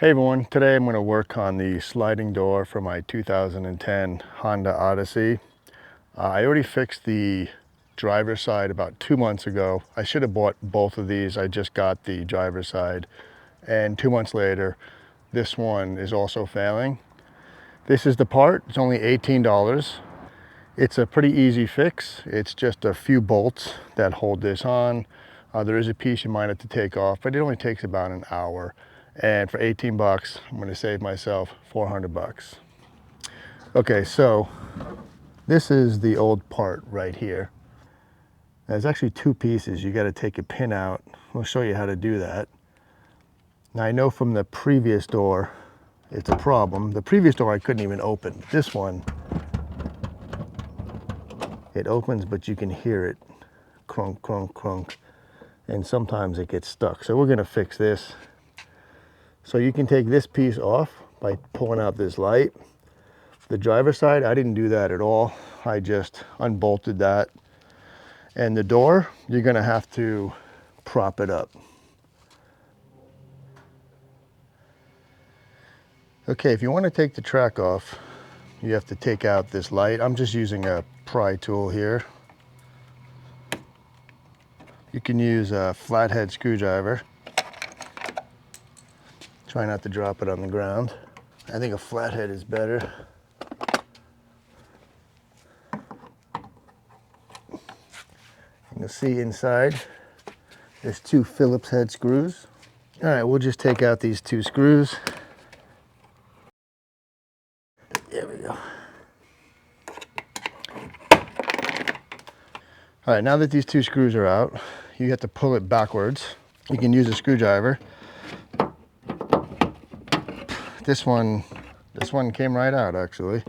Hey everyone, today I'm going to work on the sliding door for my 2010 Honda Odyssey. I already fixed the driver's side about 2 months ago. I should have bought both of these. I just got the driver's side, and 2 months later this one is also failing. This is the part. It's only $18. It's a pretty easy fix. It's just a few bolts that hold this on. There is a piece you might have to take off, but it only takes about an hour. And for 18 bucks, I'm going to save myself 400 bucks. Okay, so this is the old part right here. There's actually two pieces. You got to take a pin out. I'll show you how to do that. Now I know from the previous door, it's a problem. The previous door I couldn't even open. This one, it opens, but you can hear it crunk, crunk, crunk. And sometimes it gets stuck. So we're going to fix this. So you can take this piece off by pulling out this light. The driver's side, I didn't do that at all. I just unbolted that. And the door, you're gonna have to prop it up. Okay, if you want to take the track off, you have to take out this light. I'm just using a pry tool here. You can use a flathead screwdriver. Try not to drop it on the ground. I think a flathead is better. You'll see inside, there's two Phillips head screws. All right, we'll just take out these two screws. There we go. All right, now that these two screws are out, you have to pull it backwards. You can use a screwdriver. This one came right out, actually.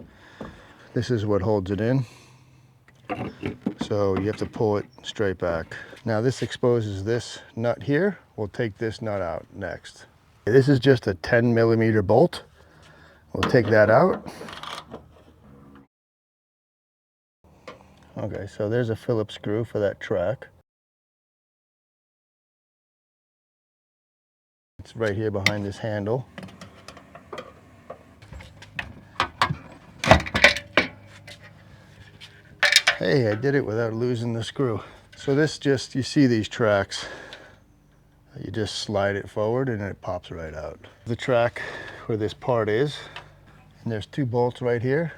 This is what holds it in. So you have to pull it straight back. Now this exposes this nut here. We'll take this nut out next. This is just a 10mm bolt. We'll take that out. Okay, so there's a Phillips screw for that track. It's right here behind this handle. Hey, I did it without losing the screw. So this just, you see these tracks, you just slide it forward and it pops right out. The track where this part is, and there's two bolts right here.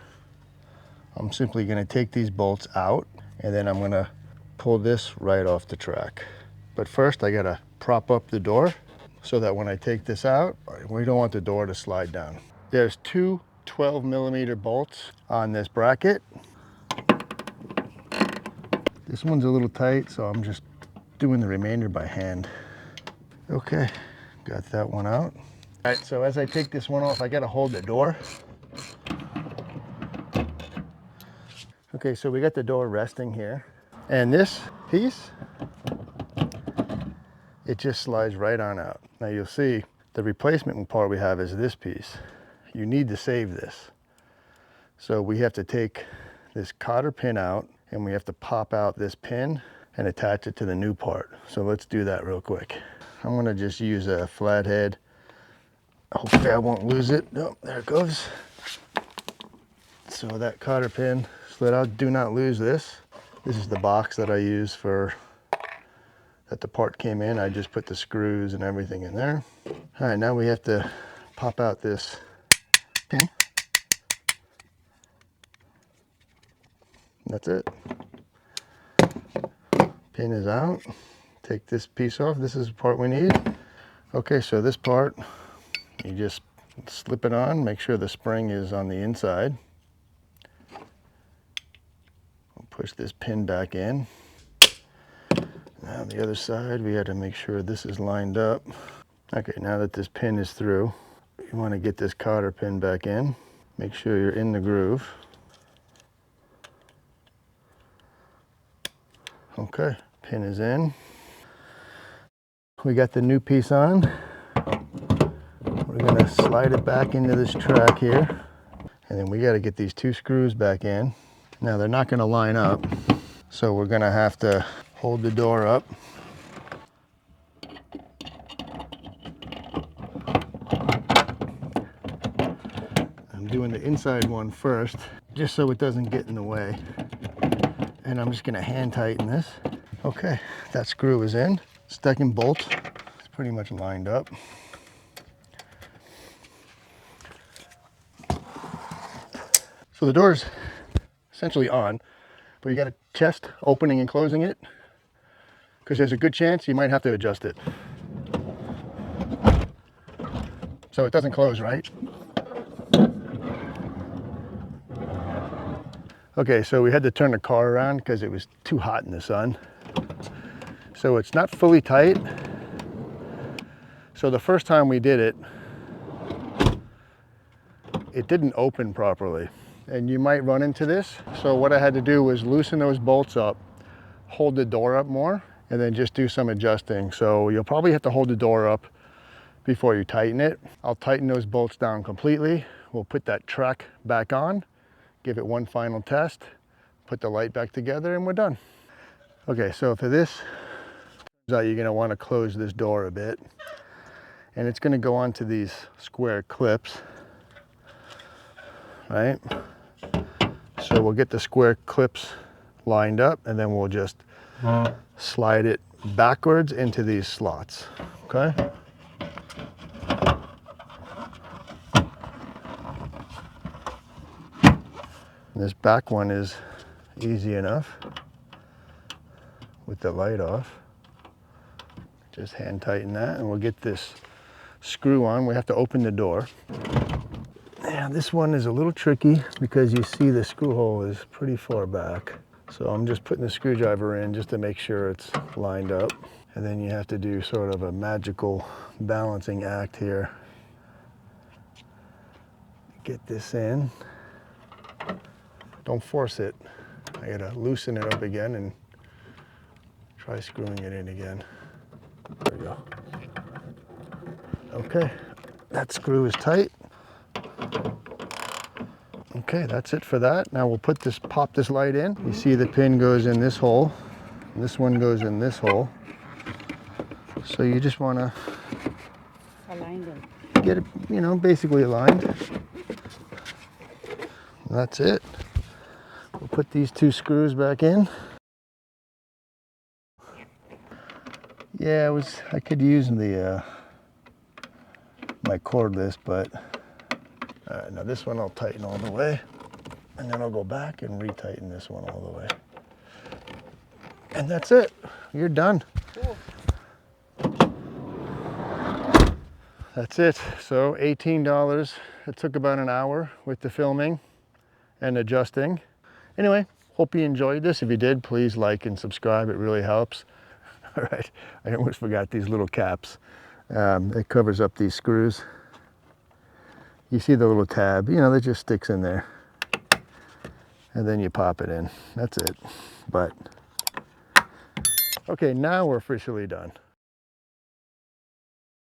I'm simply gonna take these bolts out and then I'm gonna pull this right off the track. But first I gotta prop up the door so that when I take this out, we don't want the door to slide down. There's two 12mm bolts on this bracket. This one's a little tight, so I'm just doing the remainder by hand. Okay, got that one out. All right, so as I take this one off, I gotta hold the door. Okay, so we got the door resting here. And this piece, it just slides right on out. Now you'll see the replacement part we have is this piece. You need to save this. So we have to take this cotter pin out and we have to pop out this pin and attach it to the new part. So let's do that real quick. I'm gonna just use a flathead. Hopefully I won't lose it. Oh, there it goes. So that cotter pin slid out. Do not lose this. This is the box that I use for, that the part came in. I just put the screws and everything in there. All right, now we have to pop out this pin. That's it. Pin is out. Take this piece off. This is the part we need. Okay, so this part, you just slip it on, make sure the spring is on the inside. Push this pin back in. Now the other side, we had to make sure this is lined up. Okay, now that this pin is through, you want to get this cotter pin back in. Make sure you're in the groove. Okay, pin is in. We got the new piece on. We're gonna slide it back into this track here. And then we gotta get these two screws back in. Now they're not gonna line up, so we're gonna have to hold the door up. doing the inside one first, just so it doesn't get in the way. And I'm just gonna hand tighten this. Okay, that screw is in. Second bolt is pretty much lined up. So the door's essentially on, but you got a chest opening and closing it, because there's a good chance you might have to adjust it. So it doesn't close, right? Okay, so we had to turn the car around because it was too hot in the sun. So it's not fully tight. So the first time we did it, it didn't open properly. And you might run into this. So what I had to do was loosen those bolts up, hold the door up more, and then just do some adjusting. So you'll probably have to hold the door up before you tighten it. I'll tighten those bolts down completely. We'll put that track back on, give it one final test, put the light back together, and we're done. Okay, so for this, you're gonna wanna close this door a bit. And it's gonna go onto these square clips, right? So we'll get the square clips lined up, and then we'll just slide it backwards into these slots, okay? This back one is easy enough with the light off. Just hand tighten that, and we'll get this screw on. We have to open the door. Yeah, this one is a little tricky because you see the screw hole is pretty far back. So I'm just putting the screwdriver in just to make sure it's lined up. And then you have to do sort of a magical balancing act here. Get this in. Don't force it. I gotta loosen it up again and try screwing it in again. There we go. Okay, that screw is tight. Okay, that's it for that. Now we'll pop this light in. You see the pin goes in this hole, and this one goes in this hole. So you just wanna align them. Get it, you know, basically aligned. And that's it. We'll put these two screws back in. Yeah, I could use the my cordless, but now this one I'll tighten all the way, and then I'll go back and retighten this one all the way. And that's it. You're done. Cool. That's it. So $18. It took about an hour with the filming and adjusting. Anyway, hope you enjoyed this. If you did, please like and subscribe. It really helps. All right, I almost forgot these little caps. It covers up these screws. You see the little tab, you know, that just sticks in there. And then you pop it in. That's it. But, okay, now we're officially done.